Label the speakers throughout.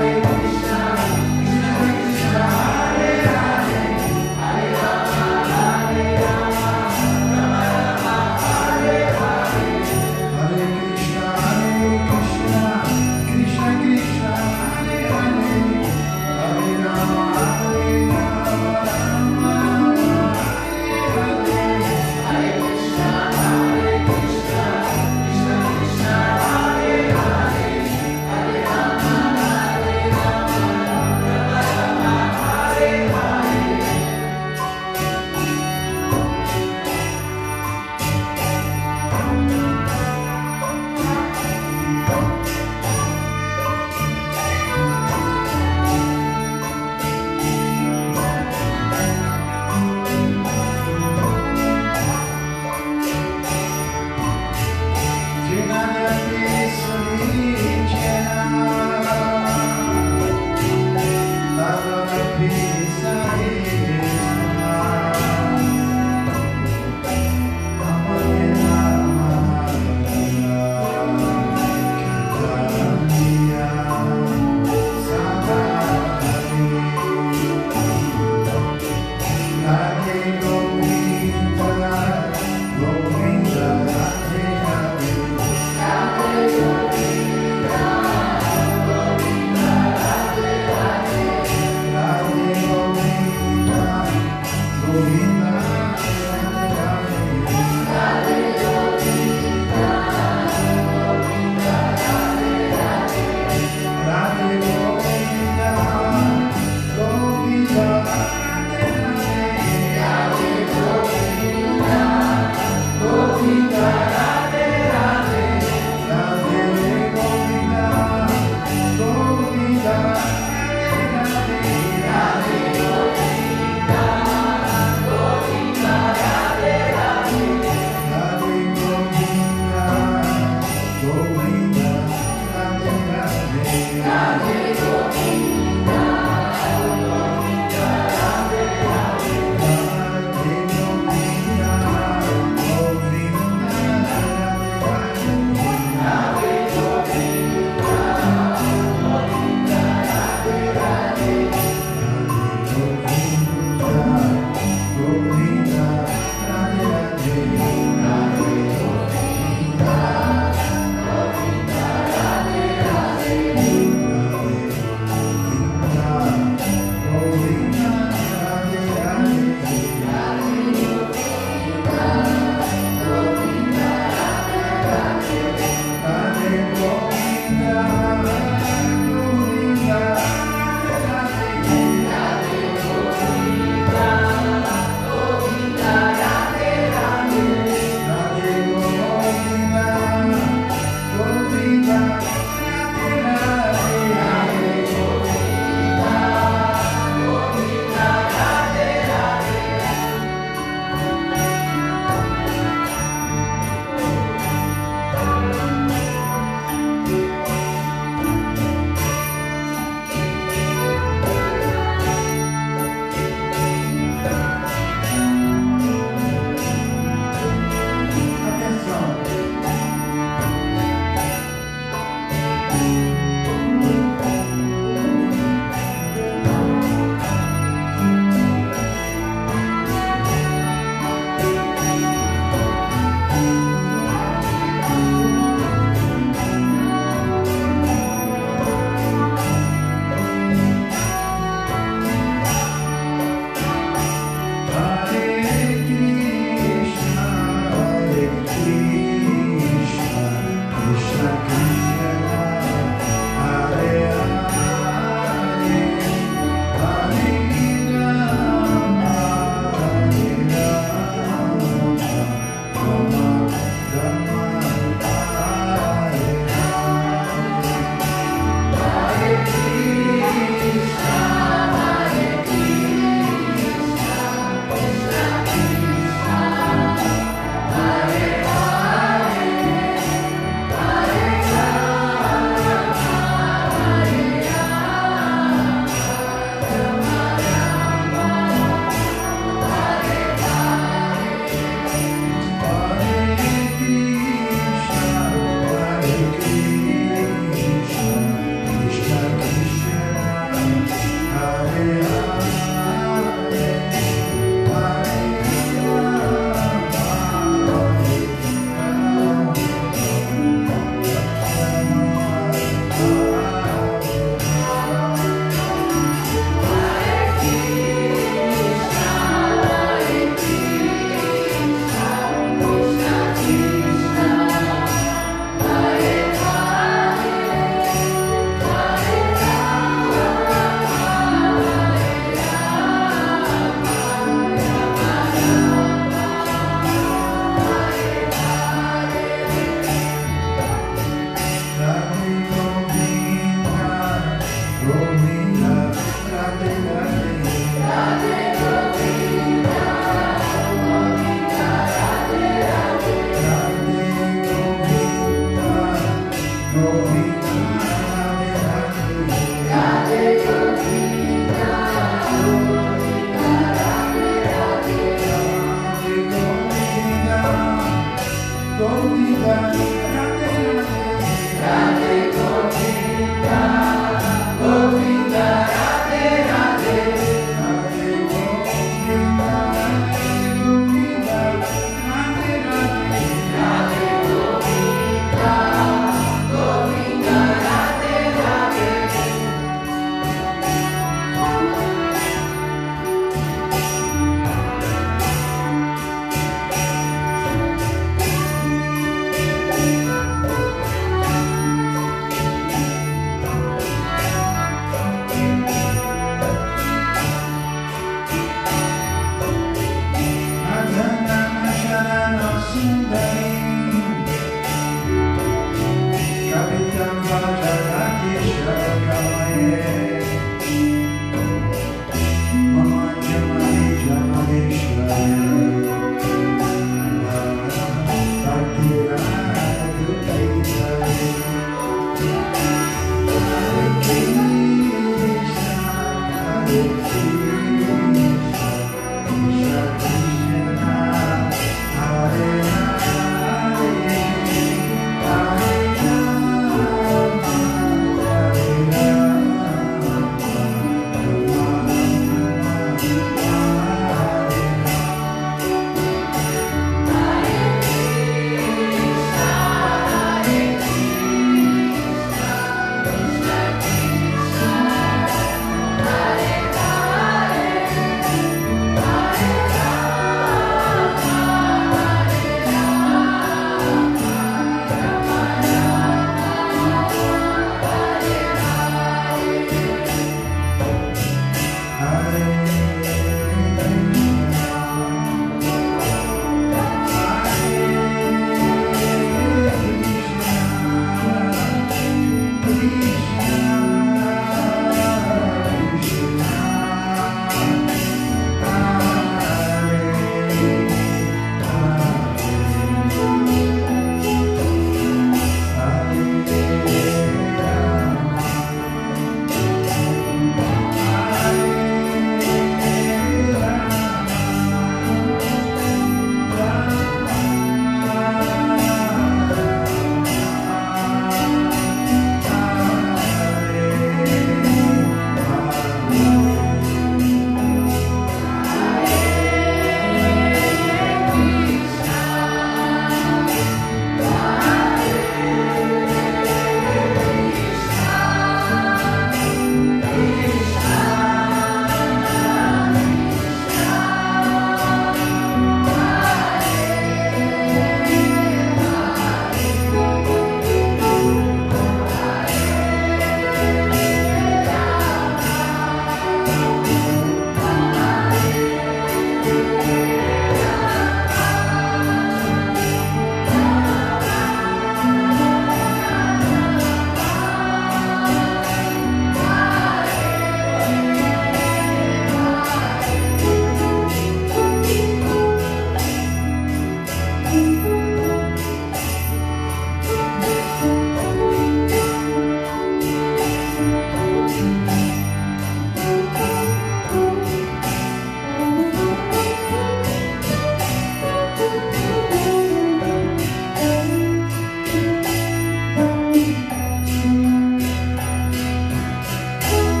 Speaker 1: Hare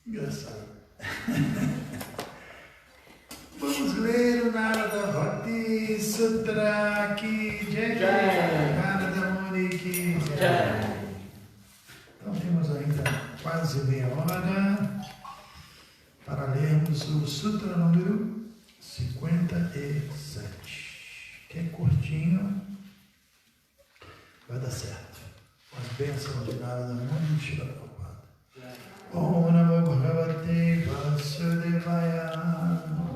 Speaker 1: Engraçado. Vamos ler o Narada Bhakti Sutra Ki Jai. Narada Muni Ki Jai. Então temos ainda quase meia hora para lermos o Sutra número 57, que é curtinho, vai dar certo. Com as bênçãos de Narada Muni Shila Prabhupada. Om Namo Bhagavate Vasudevaya.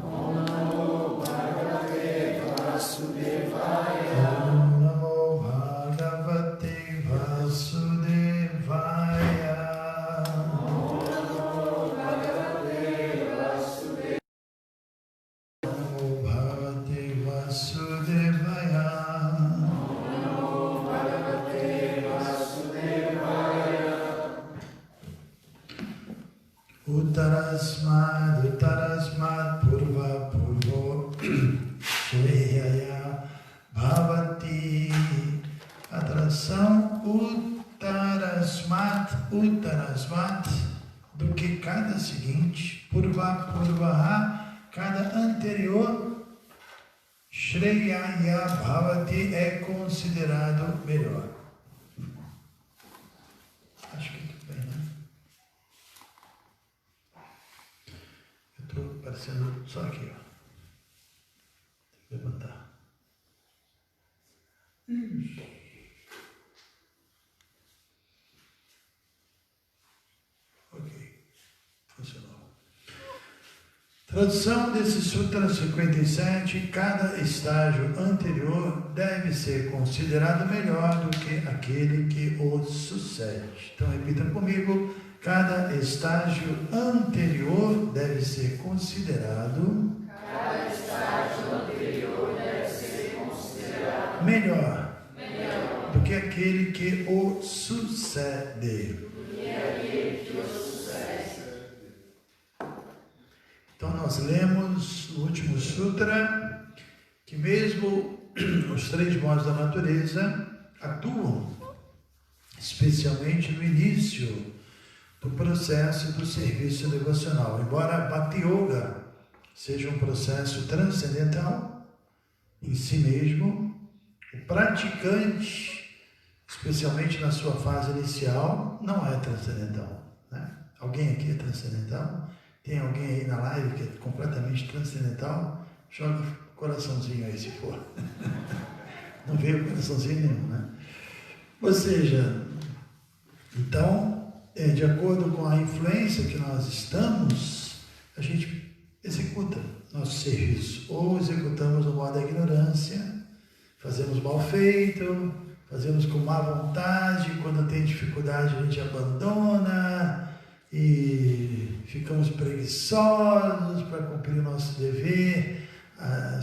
Speaker 2: Om Namo Bhagavate Vasudevaya.
Speaker 1: Om Namo Bhagavate Vasudevaya.
Speaker 2: Om Namo Bhagavate Vasudevaya.
Speaker 1: Namo Bhagavate Vasudevaya.
Speaker 2: Om Namo Bhagavate Vasudevaya.
Speaker 1: Uttarasmad Purva Purvo Shreyaya Bhavati. A tradução Uttarasmat, do que cada seguinte, Purva Purvaha, cada anterior, Shreyaya Bhavati é considerado melhor. Acho que tudo bem, né? Estou aparecendo só aqui, ó. Tem que levantar. Ok, funcionou. Tradução desse Sutra 57, cada estágio anterior deve ser considerado melhor do que aquele que o sucede. Então repita comigo. Cada estágio anterior deve ser considerado melhor do que aquele que o sucede. Então nós lemos no último sutra que mesmo os três modos da natureza atuam, especialmente no início do processo do serviço devocional. Embora Bhakti Yoga seja um processo transcendental em si mesmo, o praticante, especialmente na sua fase inicial, não é transcendental, né? Alguém aqui é transcendental? Tem alguém aí na live que é completamente transcendental? Joga o coraçãozinho aí se for. Não veio coraçãozinho nenhum, né? Ou seja, então, de acordo com a influência que nós estamos, a gente executa nosso serviço. Ou executamos no modo da ignorância, fazemos mal feito, fazemos com má vontade, quando tem dificuldade a gente abandona e ficamos preguiçosos para cumprir o nosso dever,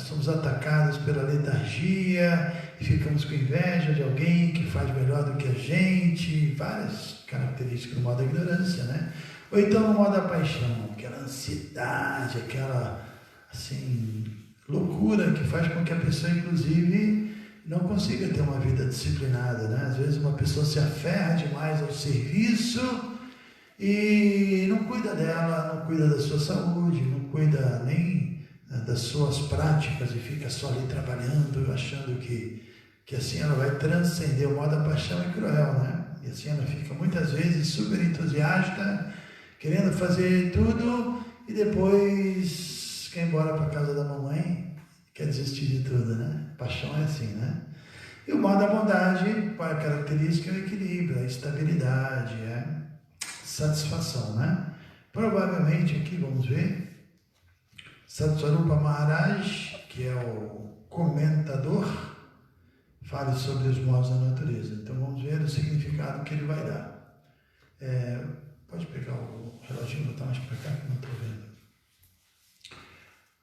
Speaker 1: somos atacados pela letargia e ficamos com inveja de alguém que faz melhor do que a gente, várias características do modo da ignorância, né? Ou então no modo da paixão, aquela ansiedade, aquela assim, loucura que faz com que a pessoa, inclusive, não consiga ter uma vida disciplinada, né? Às vezes uma pessoa se aferra demais ao serviço e não cuida dela, não cuida da sua saúde, não cuida nem das suas práticas e fica só ali trabalhando, achando que assim ela vai transcender. O modo da paixão é cruel, né? E assim ela fica muitas vezes super entusiasta, querendo fazer tudo e depois quer ir embora para casa da mamãe, quer desistir de tudo, né? Paixão é assim, né? E o modo da bondade, qual é a característica? É o equilíbrio, a estabilidade, satisfação, né? Provavelmente aqui, vamos ver, Satsvarupa Maharaj, que é o comentador, fale sobre os modos da natureza. Então vamos ver o significado que ele vai dar. Pode pegar o reloginho e botar mais para cá que não estou vendo.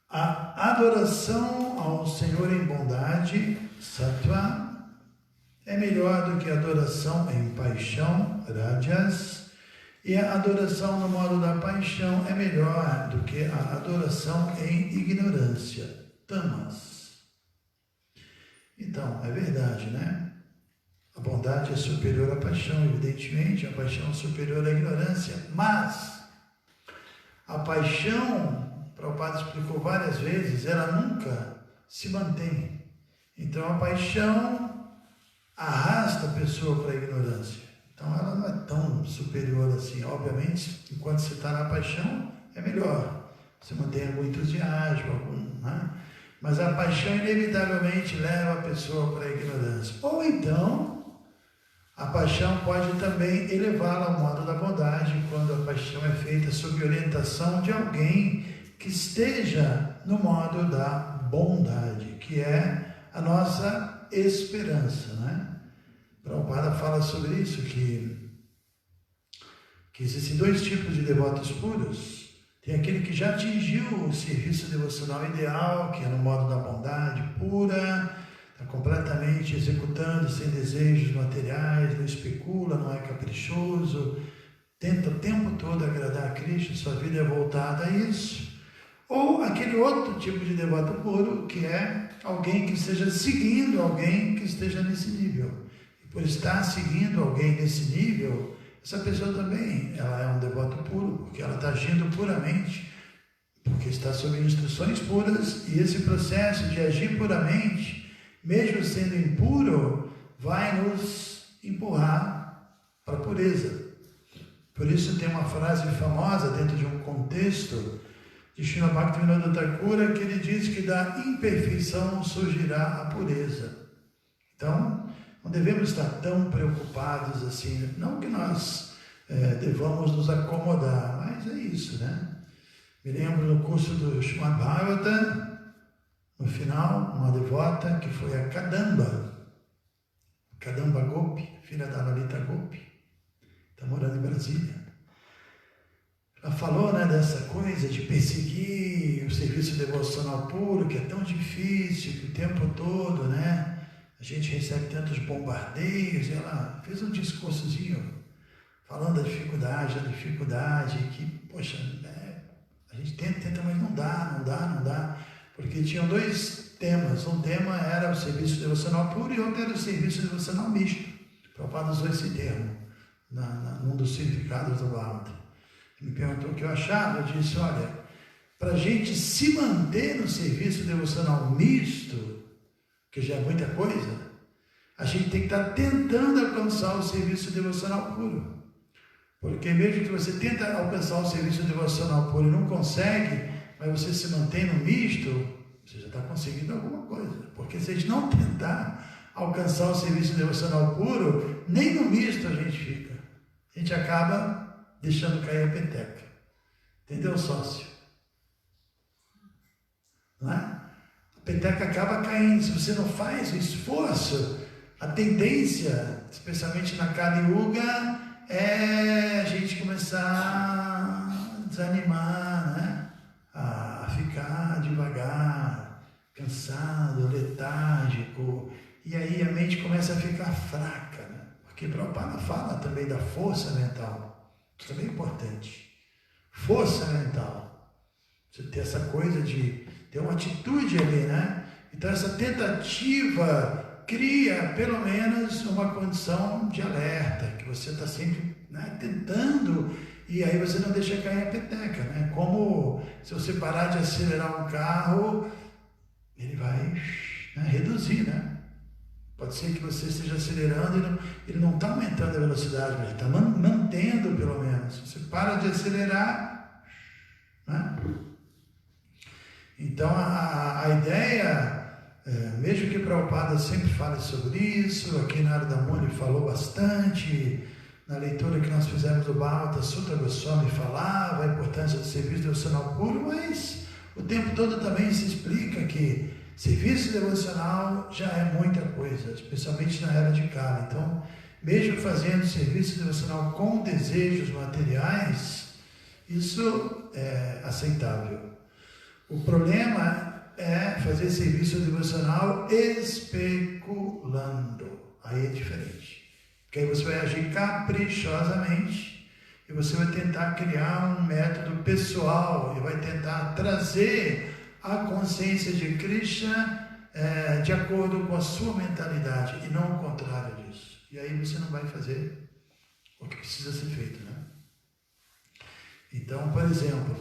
Speaker 1: A adoração ao Senhor em bondade, Sattva, é melhor do que a adoração em paixão, Rajas, e a adoração no modo da paixão é melhor do que a adoração em ignorância, Tamas. Então, é verdade, né? A bondade é superior à paixão, evidentemente, a paixão é superior à ignorância, mas a paixão, Prabhupada explicou várias vezes, ela nunca se mantém. Então a paixão arrasta a pessoa para a ignorância. Então ela não é tão superior assim. Obviamente, enquanto você está na paixão, é melhor. Você mantém algum entusiasmo, né? Mas a paixão inevitavelmente leva a pessoa para a ignorância. Ou então, a paixão pode também elevá-la ao modo da bondade, quando a paixão é feita sob orientação de alguém que esteja no modo da bondade, que é a nossa esperança, né? Prabhupada fala sobre isso, que existem dois tipos de devotos puros. Tem aquele que já atingiu o serviço devocional ideal, que é no modo da bondade pura, está completamente executando sem desejos materiais, não especula, não é caprichoso, tenta o tempo todo agradar a Krishna, sua vida é voltada a isso. Ou aquele outro tipo de devoto puro, que é alguém que esteja seguindo alguém que esteja nesse nível. E por estar seguindo alguém nesse nível, essa pessoa também, ela é um devoto puro, porque ela está agindo puramente, porque está sob instruções puras, e esse processo de agir puramente, mesmo sendo impuro, vai nos empurrar para a pureza. Por isso tem uma frase famosa dentro de um contexto de Srila Bhaktivinoda Thakura, que ele diz que da imperfeição surgirá a pureza. Então, não devemos estar tão preocupados assim, não que nós devamos nos acomodar, mas é isso, né? Me lembro no curso do Srimad Bhagavatam, no final, uma devota que foi a Kadamba Gopi, filha da Lalita Gopi, está morando em Brasília. Ela falou, né, dessa coisa de perseguir o serviço devocional puro, que é tão difícil, que o tempo todo, né, a gente recebe tantos bombardeios. E ela fez um discursozinho falando da dificuldade, que, poxa, né, a gente tenta, mas não dá, porque tinham dois temas. Um tema era o serviço devocional puro e outro era o serviço devocional misto. O Prabhupada usou esse termo num dos significados do Bhagavatam. Me perguntou o que eu achava, eu disse, olha, para a gente se manter no serviço devocional misto, que já é muita coisa, a gente tem que estar tentando alcançar o serviço devocional puro. Porque mesmo que você tenta alcançar o serviço devocional puro e não consegue, mas você se mantém no misto, você já está conseguindo alguma coisa. Porque se a gente não tentar alcançar o serviço devocional puro, nem no misto a gente fica. A gente acaba deixando cair a peteca. Entendeu, sócio? Não é? A peteca acaba caindo. Se você não faz o esforço, a tendência, especialmente na Kali Yuga, é a gente começar a desanimar, né? A ficar devagar, cansado, letárgico. E aí a mente começa a ficar fraca, né? Porque Prabhupada fala também da força mental. Isso também é importante. Força mental. Você ter essa coisa de tem uma atitude ali, né? Então essa tentativa cria pelo menos uma condição de alerta, que você está sempre, né, tentando, e aí você não deixa cair a peteca, né? Como se você parar de acelerar um carro, ele vai, né, reduzir, né? Pode ser que você esteja acelerando e ele não está aumentando a velocidade, mas ele está mantendo pelo menos. Você para de acelerar, né? Então a ideia, mesmo que Prabhupada sempre fale sobre isso, aqui na Narada Muni falou bastante, na leitura que nós fizemos do Bhagavata Sutta Goswami falava a importância do serviço devocional puro, mas o tempo todo também se explica que serviço devocional já é muita coisa, especialmente na era de Kali. Então, mesmo fazendo serviço devocional com desejos materiais, isso é aceitável. O problema é fazer serviço devocional especulando. Aí é diferente. Porque aí você vai agir caprichosamente e você vai tentar criar um método pessoal e vai tentar trazer a consciência de Krishna de acordo com a sua mentalidade e não o contrário disso. E aí você não vai fazer o que precisa ser feito, né? Então, por exemplo,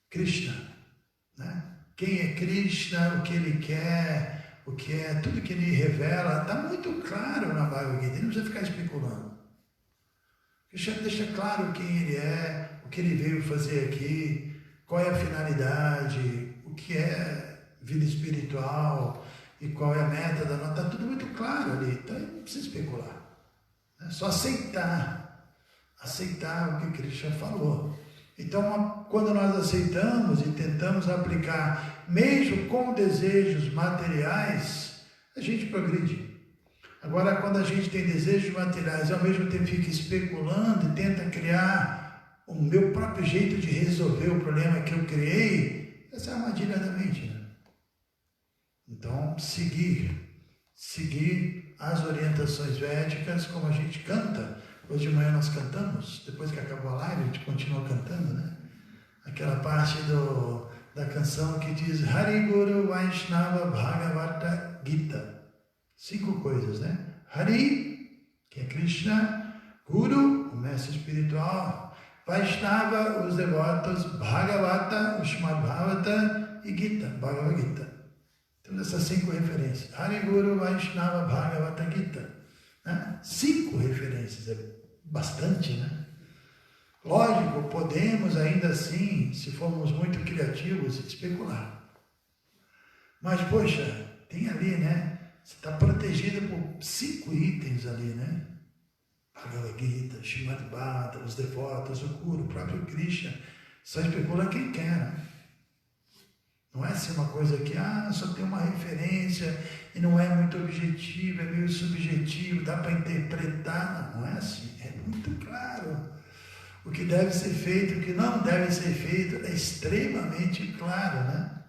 Speaker 1: Krishna, né? Quem é Krishna, o que ele quer, o que é, tudo que ele revela, está muito claro na Bhagavad Gita, ele não precisa ficar especulando. Krishna deixa claro quem ele é, o que ele veio fazer aqui, qual é a finalidade, o que é vida espiritual e qual é a meta da nossa, está tudo muito claro ali, então não precisa especular. É só aceitar o que Krishna falou. Então, quando nós aceitamos e tentamos aplicar, mesmo com desejos materiais, a gente progride. Agora, quando a gente tem desejos materiais e ao mesmo tempo fica especulando e tenta criar o meu próprio jeito de resolver o problema que eu criei, essa é a armadilha da mente, né? Então, seguir as orientações védicas, como a gente canta. Hoje de manhã nós cantamos, depois que acabou a live, a gente continua cantando, né? Aquela parte da canção que diz Hari Guru Vaishnava Bhagavata Gita. 5 coisas, né? Hari, que é Krishna, Guru, o mestre espiritual, Vaishnava, os devotos, Bhagavata, o Srimad Bhagavata e Gita, Bhagavad Gita. Então essas 5 referências. Hari Guru Vaishnava Bhagavata Gita. 5 referências, é bastante, né? Lógico, podemos ainda assim, se formos muito criativos, especular. Mas, poxa, tem ali, né? Você está protegido por 5 itens ali, né? Bhagavad Gita, Srimad Bhagavatam, os devotos, o Guru, o próprio Krishna. Só especula quem quer, né? Não é assim uma coisa que, só tem uma referência e não é muito objetivo, é meio subjetivo, dá para interpretar. Não é assim, é muito claro. O que deve ser feito, o que não deve ser feito, é extremamente claro, né?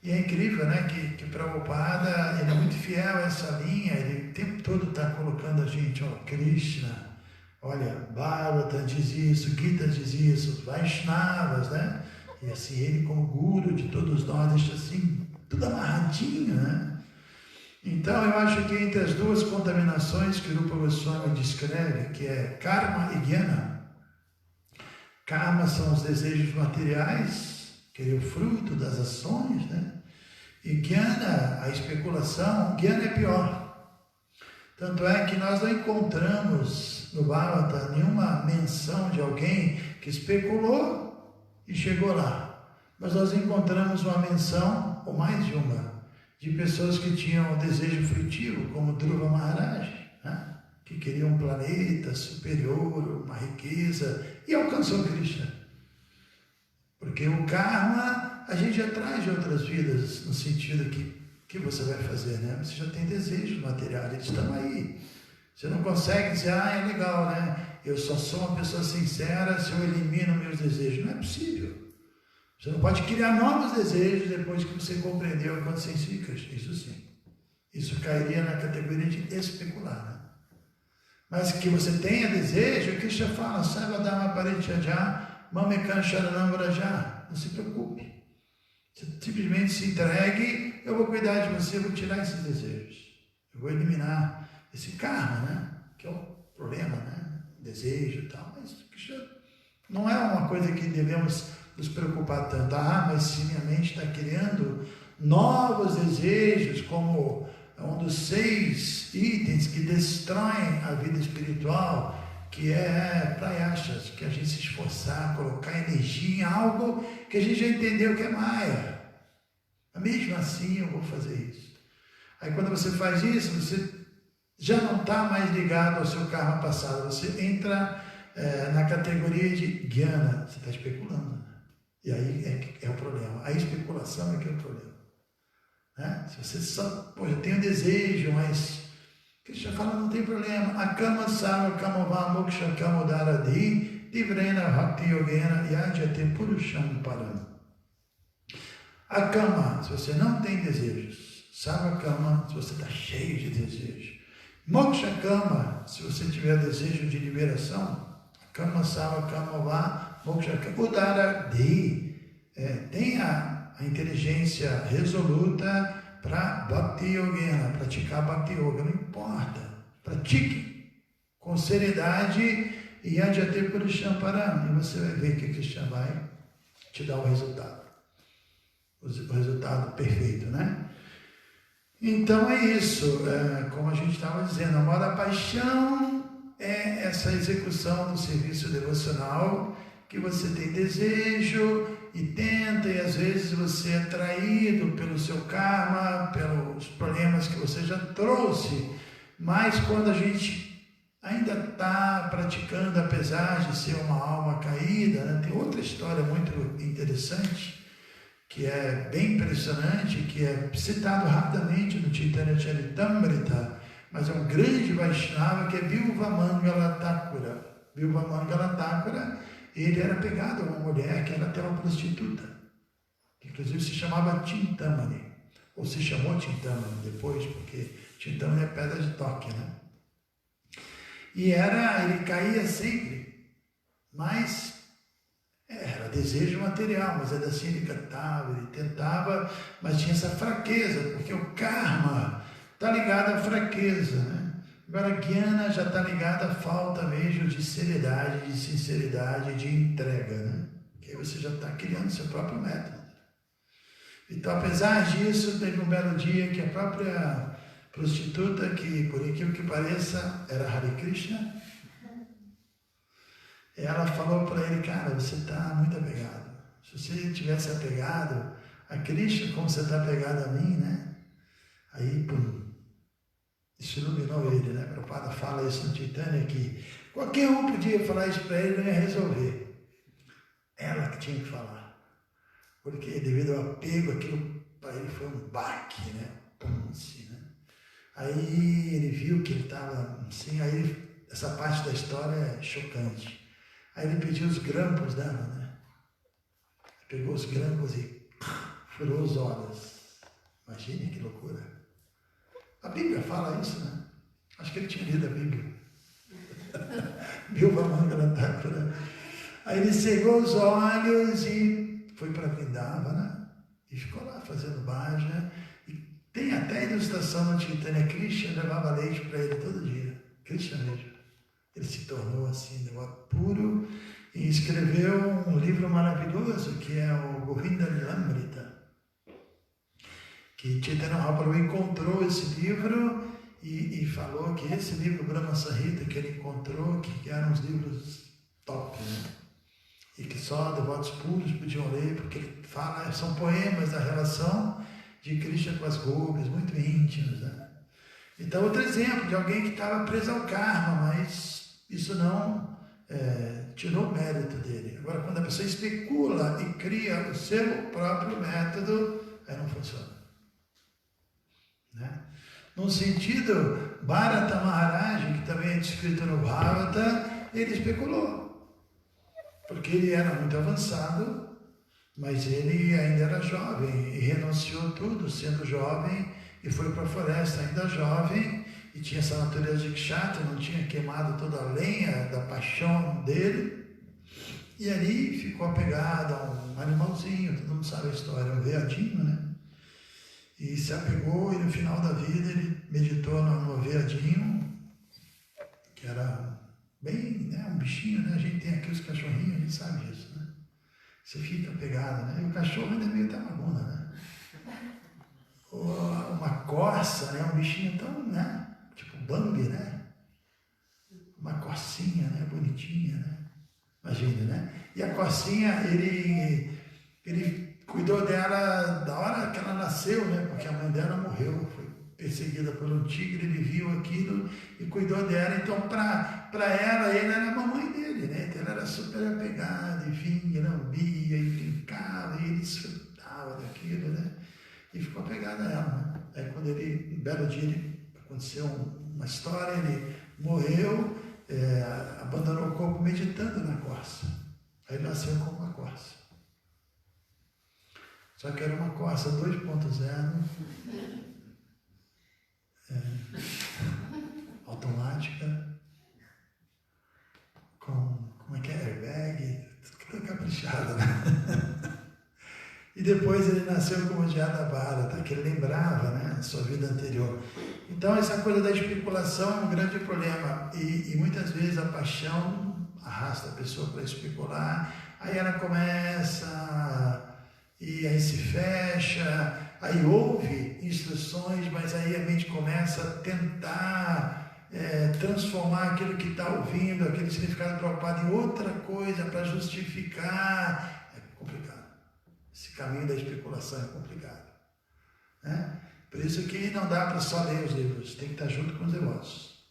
Speaker 1: E é incrível, né, que Prabhupada, ele é muito fiel a essa linha, ele o tempo todo está colocando a gente, Krishna, olha, Bhagavata diz isso, Gita diz isso, Vaishnavas, né? E assim, ele como guru de todos nós, deixa assim, tudo amarradinho, né? Então, eu acho que entre as 2 contaminações que o Rupa Goswami descreve, que é Karma e Jnana. Karma são os desejos materiais, que é o fruto das ações, né? E Jnana, a especulação, Jnana é pior. Tanto é que nós não encontramos no Bhagavata nenhuma menção de alguém que especulou e chegou lá. Mas nós encontramos uma menção, ou mais de uma, de pessoas que tinham um desejo frutivo, como Dhruva Maharaj, né? Que queria um planeta superior, uma riqueza, e alcançou Krishna. Porque o karma a gente já traz de outras vidas, no sentido que você vai fazer, né? Você já tem desejos materiais, eles estão aí. Você não consegue dizer, é legal, né? Eu só sou uma pessoa sincera se eu elimino meus desejos. Não é possível. Você não pode criar novos desejos depois que você compreendeu a consciência de Krishna. Isso sim. Isso cairia na categoria de especular, né? Mas que você tenha desejo, Krishna fala, Sarvadharma Parityajya, Mamekan Sharanam Vraja. Não se preocupe. Você simplesmente se entregue, eu vou cuidar de você, eu vou tirar esses desejos. Eu vou eliminar esse karma, né? Que é o problema, né? Desejo e tal. Mas não é uma coisa que devemos nos preocupar tanto. Ah, mas se minha mente está criando novos desejos, como um dos 6 itens que destroem a vida espiritual, que é prayashas, que a gente se esforçar, colocar energia em algo que a gente já entendeu que é Maya. Mas mesmo assim eu vou fazer isso. Aí quando você faz isso, você já não está mais ligado ao seu karma passado, você entra na categoria de jnana, você está especulando. Né? E aí é o problema. A especulação é que é o problema. Né? Se você só, eu tenho desejo, mas Krishna fala, não tem problema. Akama sarva kamava moksha kamodaradi divrena bhakti yogena yajate purusham param. Akama, se você não tem desejos. Sarva kama, se você está cheio de desejos. Moksha kama, se você tiver desejo de liberação. Kama sarva kamava moksha kamodaradi. Tenha a inteligência resoluta para Bhakti Yogena, praticar Bhakti Yoga, não importa, pratique com seriedade e Yajate Purusham Param, e você vai ver que Krishna vai te dar o resultado perfeito, né? Então é isso, como a gente estava dizendo, amor da paixão é essa execução do serviço devocional que você tem desejo e tenta, e às vezes você é traído pelo seu karma, pelos problemas que você já trouxe, mas quando a gente ainda está praticando, apesar de ser uma alma caída, né? Tem outra história muito interessante, que é bem impressionante, que é citado rapidamente no Chaitanya Charitamrita, mas é um grande Vaishnava, que é Bilva Mangala Thakura. Bilva Mangala Thakura, ele era pegado a uma mulher que era até uma prostituta, que inclusive se chamava Chintamani, ou se chamou Chintamani depois, porque Chintamani é pedra de toque, né? E ele caía sempre, mas era desejo material, mas ainda assim ele cantava, ele tentava, mas tinha essa fraqueza, porque o karma está ligado à fraqueza, né? Agora, a Jnana já está ligada à falta mesmo de seriedade, de sinceridade, de entrega, né? Que aí você já está criando seu próprio método. Então, apesar disso, teve um belo dia que a própria prostituta, que por incrível que pareça, era Hare Krishna, ela falou para ele, cara, você está muito apegado. Se você tivesse apegado a Krishna, como você está apegado a mim, né? Aí, pum. Isso iluminou ele, né? Prabhupada fala isso no Chaitanya, que qualquer um podia falar isso para ele, não ia resolver. Ela que tinha que falar. Porque devido ao apego, aquilo para ele foi um baque, né? Pum, assim, né? Aí ele viu que ele estava assim, aí essa parte da história é chocante. Aí ele pediu os grampos dela, né? Pegou os grampos e furou os olhos. Imagine que loucura. A Bíblia fala isso, né? Acho que ele tinha lido a Bíblia. Bilva Mangala Thakura. Aí ele cegou os olhos e foi para Vrindavana e ficou lá fazendo bhaja. E tem até a ilustração no Chaitanya, Krishna levava leite para ele todo dia. Krishna mesmo. Ele se tornou assim, devoto puro, e escreveu um livro maravilhoso que é o Govinda Lilamrita. Que Chaitanya Mahaprabhu encontrou esse livro e falou que esse livro, Brahma Samhita, que ele encontrou, que eram os livros top, né? E que só devotos puros podiam ler, porque ele fala, são poemas da relação de Krishna com as gopis, muito íntimos, né? Então, outro exemplo de alguém que estava preso ao karma, mas isso não tirou o mérito dele. Agora, quando a pessoa especula e cria o seu próprio método, aí não funciona. Né? No sentido, Bharata Maharaj, que também é descrito no Bhagavata, ele especulou, porque ele era muito avançado, mas ele ainda era jovem e renunciou tudo, sendo jovem, e foi para a floresta ainda jovem, e tinha essa natureza de kshatriya, não tinha queimado toda a lenha da paixão dele, E ali ficou apegado a um animalzinho, todo mundo sabe a história, um veadinho, né? E se apegou, e no final da vida ele meditou no veadinho, que era bem, né, um bichinho, né? A gente tem aqui os cachorrinhos, a gente sabe disso, né? Você fica apegado, né? E o cachorro ainda é meio tamaguna, né? Ou uma corça, né? Um bichinho tão, né? Tipo Bambi, né? Uma corcinha, né? Bonitinha, né? Imagina, né? E a corcinha, ele cuidou dela da hora que ela nasceu, né? Porque a mãe dela morreu, foi perseguida por um tigre, ele viu aquilo e cuidou dela. Então, para ela, ele era a mamãe dele, né? Então, ela era super apegada, e vinha, lambia, e brincava, e ele desfrutava daquilo, né? E ficou apegada a ela, né? Aí, quando um belo dia, aconteceu uma história, ele morreu, abandonou o corpo meditando na corça. Aí nasceu como uma corça. Só que era uma corça 2.0, automática, como é que é? Airbag, tudo caprichado, né? E depois ele nasceu como Jada Bharata, que ele lembrava, né, a sua vida anterior. Então essa coisa da especulação é um grande problema. E muitas vezes a paixão arrasta a pessoa para especular, aí ela começa, e aí se fecha, aí ouve instruções, mas aí a mente começa a tentar transformar aquilo que está ouvindo, aquele significado preocupado em outra coisa para justificar. É complicado. Esse caminho da especulação é complicado, né? Por isso que não dá para só ler os livros, tem que estar junto com os devotos,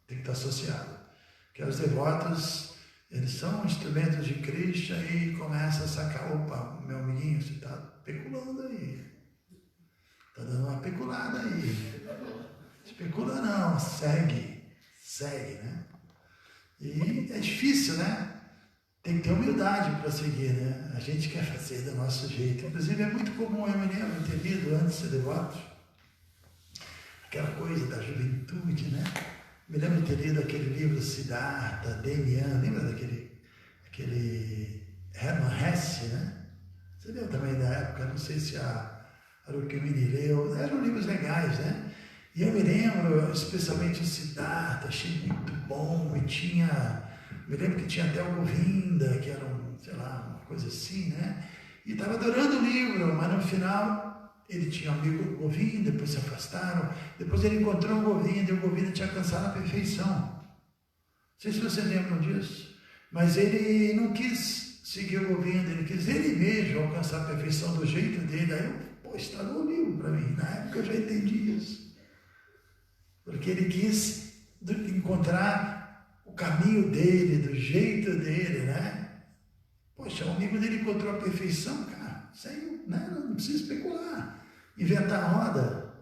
Speaker 1: tem que estar associado. Porque os devotos, eles são instrumentos de Krishna e começa a sacar, opa, meu amiguinho, você está peculando aí, está dando uma peculada aí. Especula não, segue, né? E é difícil, né? Tem que ter humildade para seguir, né? A gente quer fazer do nosso jeito. Inclusive é muito comum, eu me lembro ter lido antes de ser devoto, aquela coisa da juventude, né? Me lembro de ter lido aquele livro Siddhartha, Demian, lembra aquele Hermann Hesse, né? Você leu também da época, não sei se a Rukmini leu, eram livros legais, né? E eu me lembro, especialmente o Siddhartha, achei muito bom, me lembro que tinha até o Govinda, que era sei lá, uma coisa assim, né? E estava adorando o livro, mas no final ele tinha um amigo Govinda, depois se afastaram, depois ele encontrou o Govinda, e o Govinda tinha alcançado a perfeição. Não sei se vocês lembram disso, mas ele não quis seguir o Govinda, ele quis ele mesmo alcançar a perfeição do jeito dele. Aí estragou o livro para mim, na época eu já entendi isso. Porque ele quis encontrar o caminho dele, do jeito dele, né? Poxa, o amigo dele encontrou a perfeição, cara, sem, né? Não precisa especular, inventar a roda.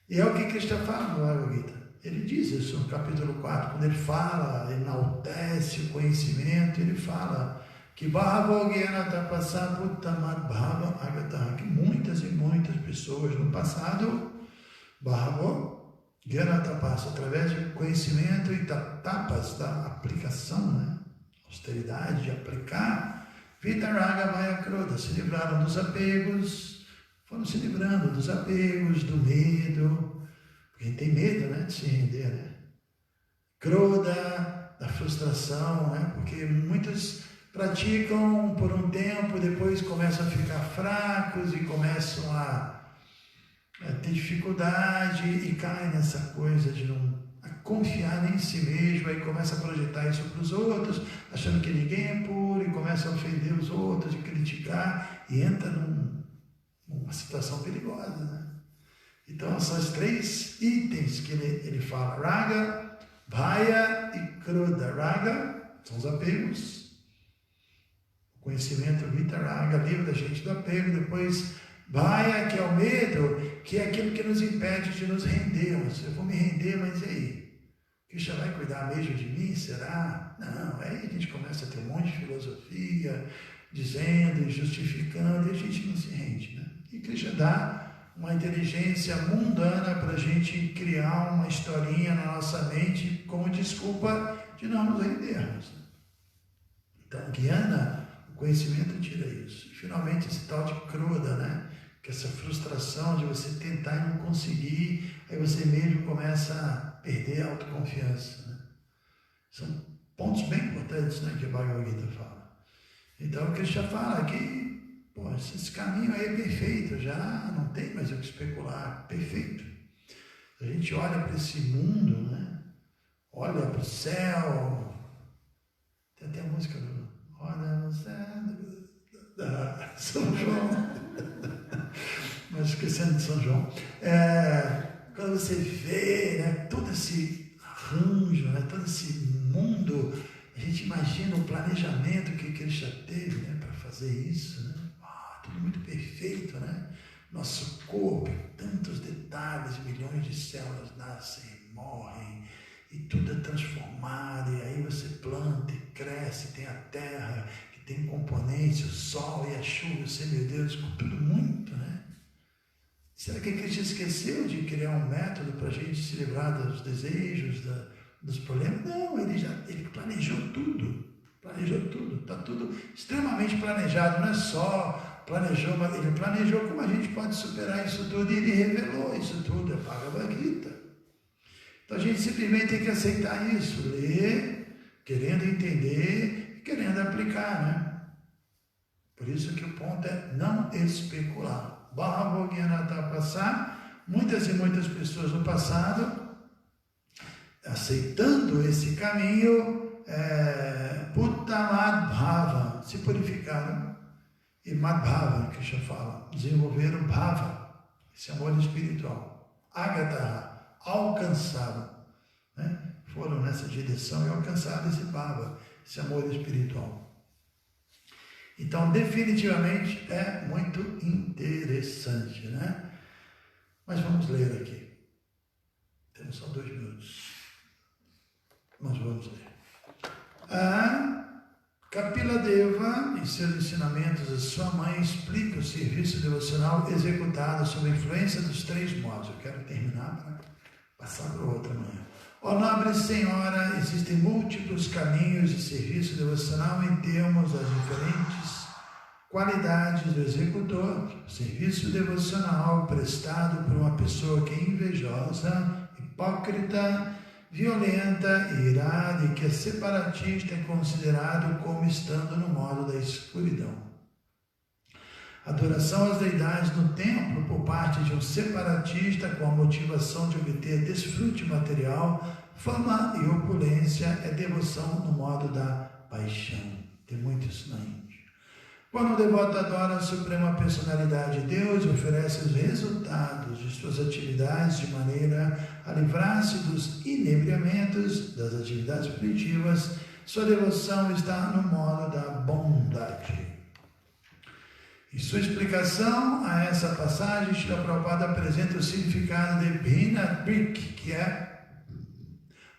Speaker 1: E é o que Krishna fala no Bhagavad Gita. Ele diz isso no capítulo 4, quando ele fala, enaltece o conhecimento, ele fala que que muitas e muitas pessoas no passado, através do conhecimento e tapas da aplicação, né? Austeridade de aplicar, Vitaraga Maya Kroda, se livraram dos apegos, foram se livrando dos apegos, do medo, porque a gente tem medo, né, de se render, né? Kroda, da frustração, né? Porque muitos praticam por um tempo, depois começam a ficar fracos e começam a ter dificuldade e caem nessa coisa de não confiar nem em si mesmo, aí começa a projetar isso para os outros, achando que ninguém é puro, e começa a ofender os outros, e criticar, e entra numa situação perigosa, né? Então são os 3 itens que ele fala: Raga, Bhaya e Kroda. Raga são os apegos, o conhecimento Vitaraga, livra a gente do apego. Depois Bhaya, que é o medo, que é aquilo que nos impede de nos rendermos. Eu vou me render, mas e aí? Krishna vai cuidar mesmo de mim? Será? Não, aí a gente começa a ter um monte de filosofia, dizendo e justificando, e a gente não se rende, né? E Krishna dá uma inteligência mundana para a gente criar uma historinha na nossa mente como desculpa de não nos rendermos. Então, Jnana, o conhecimento tira isso. E, finalmente, esse tal de Krodha, né? Que essa frustração de você tentar e não conseguir, aí você mesmo começa a perder a autoconfiança. Né? São pontos bem importantes, né, que a Bhagavad Gita fala. Então, o Krishna fala que esse caminho aí é perfeito, já não tem mais o que especular, perfeito. A gente olha para esse mundo, né? Olha para o céu, tem até a música do Olha no céu da São João, mas esquecendo de São João, quando você vê, né, todo esse arranjo, né, todo esse mundo, a gente imagina o planejamento que Krishna teve, né, para fazer isso, né? Tudo muito perfeito, né? Nosso corpo, tantos detalhes, milhões de células nascem e morrem, e tudo é transformado, e aí você planta e cresce, tem a terra, que tem componentes, o sol e a chuva, o semideus, tudo muito, né? Será que Cristo esqueceu de criar um método para a gente se livrar dos desejos, dos problemas? Não, ele planejou tudo, está tudo extremamente planejado, não é só planejou, mas ele planejou como a gente pode superar isso tudo, e ele revelou isso tudo, é Bhagavad Gita. Então a gente simplesmente tem que aceitar isso, ler, querendo entender e querendo aplicar, né? Por isso que o ponto é não especular. Muitas e muitas pessoas no passado, aceitando esse caminho, Puttamadbhava, se purificaram, e Madhava, que já fala, desenvolveram Bhava, esse amor espiritual. Agataha, alcançaram, né? Foram nessa direção e alcançaram esse Bhava, esse amor espiritual. Então, definitivamente, é muito interessante, né? Mas vamos ler aqui. Temos só 2 minutos. Mas vamos ler. Kapila Deva, em seus ensinamentos a sua mãe, explica o serviço devocional executado sob a influência dos 3 modos. Eu quero terminar para passar para outra manhã. Ó nobre senhora, existem múltiplos caminhos de serviço devocional em termos das diferentes qualidades do executor. O serviço devocional prestado por uma pessoa que é invejosa, hipócrita, violenta e irada, e que é separatista, é considerado como estando no modo da escuridão. Adoração às deidades no templo por parte de um separatista com a motivação de obter desfrute material, fama e opulência é devoção no modo da paixão. Tem muito isso na Índia. Quando o devoto adora a Suprema Personalidade de Deus e oferece os resultados de suas atividades de maneira a livrar-se dos inebriamentos das atividades primitivas, sua devoção está no modo da bondade. Em sua explicação a essa passagem, Srila Prabhupada apresenta o significado de Bhinadrik, que é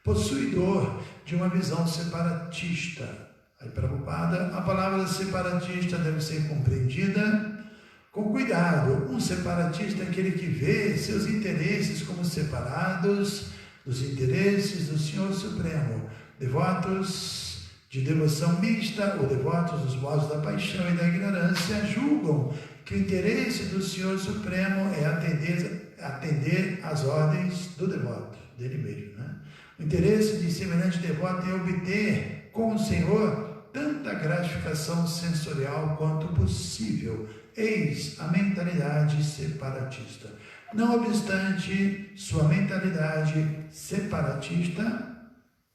Speaker 1: possuidor de uma visão separatista. Aí, Prabhupada, a palavra separatista deve ser compreendida com cuidado. Um separatista é aquele que vê seus interesses como separados dos interesses do Senhor Supremo. Devotos de devoção mista ou devotos dos modos da paixão e da ignorância julgam que o interesse do Senhor Supremo é atender às ordens do devoto, dele mesmo, né? O interesse de semelhante devoto é obter com o Senhor tanta gratificação sensorial quanto possível. Eis a mentalidade separatista. Não obstante sua mentalidade separatista,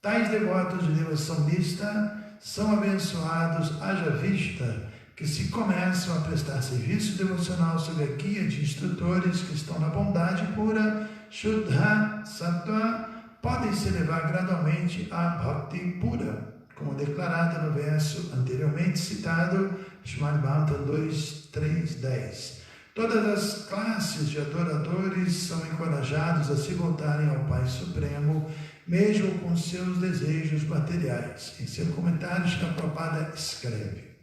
Speaker 1: tais devotos de devoção mista são abençoados, haja vista que se começam a prestar serviço devocional sob a guia de instrutores que estão na bondade pura, Shuddha Sattva, podem se elevar gradualmente à Bhakti pura, como declarado no verso anteriormente citado, Srimad Bhagavatam 2.3.10. Todas as classes de adoradores são encorajados a se voltarem ao Pai Supremo, mesmo com seus desejos materiais. Em seu comentário, Srila Prabhupada escreve,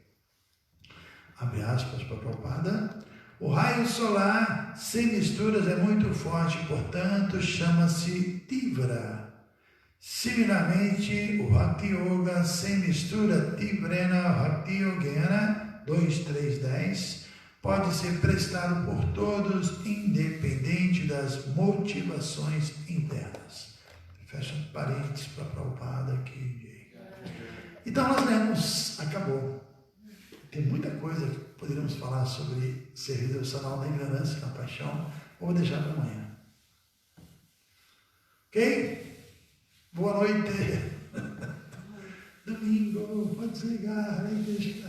Speaker 1: abre aspas para Prabhupada, o raio solar sem misturas é muito forte, portanto, chama-se Tivra. Similarmente, o Bhakti Yoga sem mistura Tivrena Bhakti Yogena 2.3.10 pode ser prestado por todos, independente das motivações internas. Fecha parênteses para Prabhupada aqui. Então nós lemos, acabou. Tem muita coisa que poderíamos falar sobre servir devocional na ignorância e na paixão. Vou deixar para amanhã. Ok? Boa noite. Domingo, pode desligar, Hare Krishna.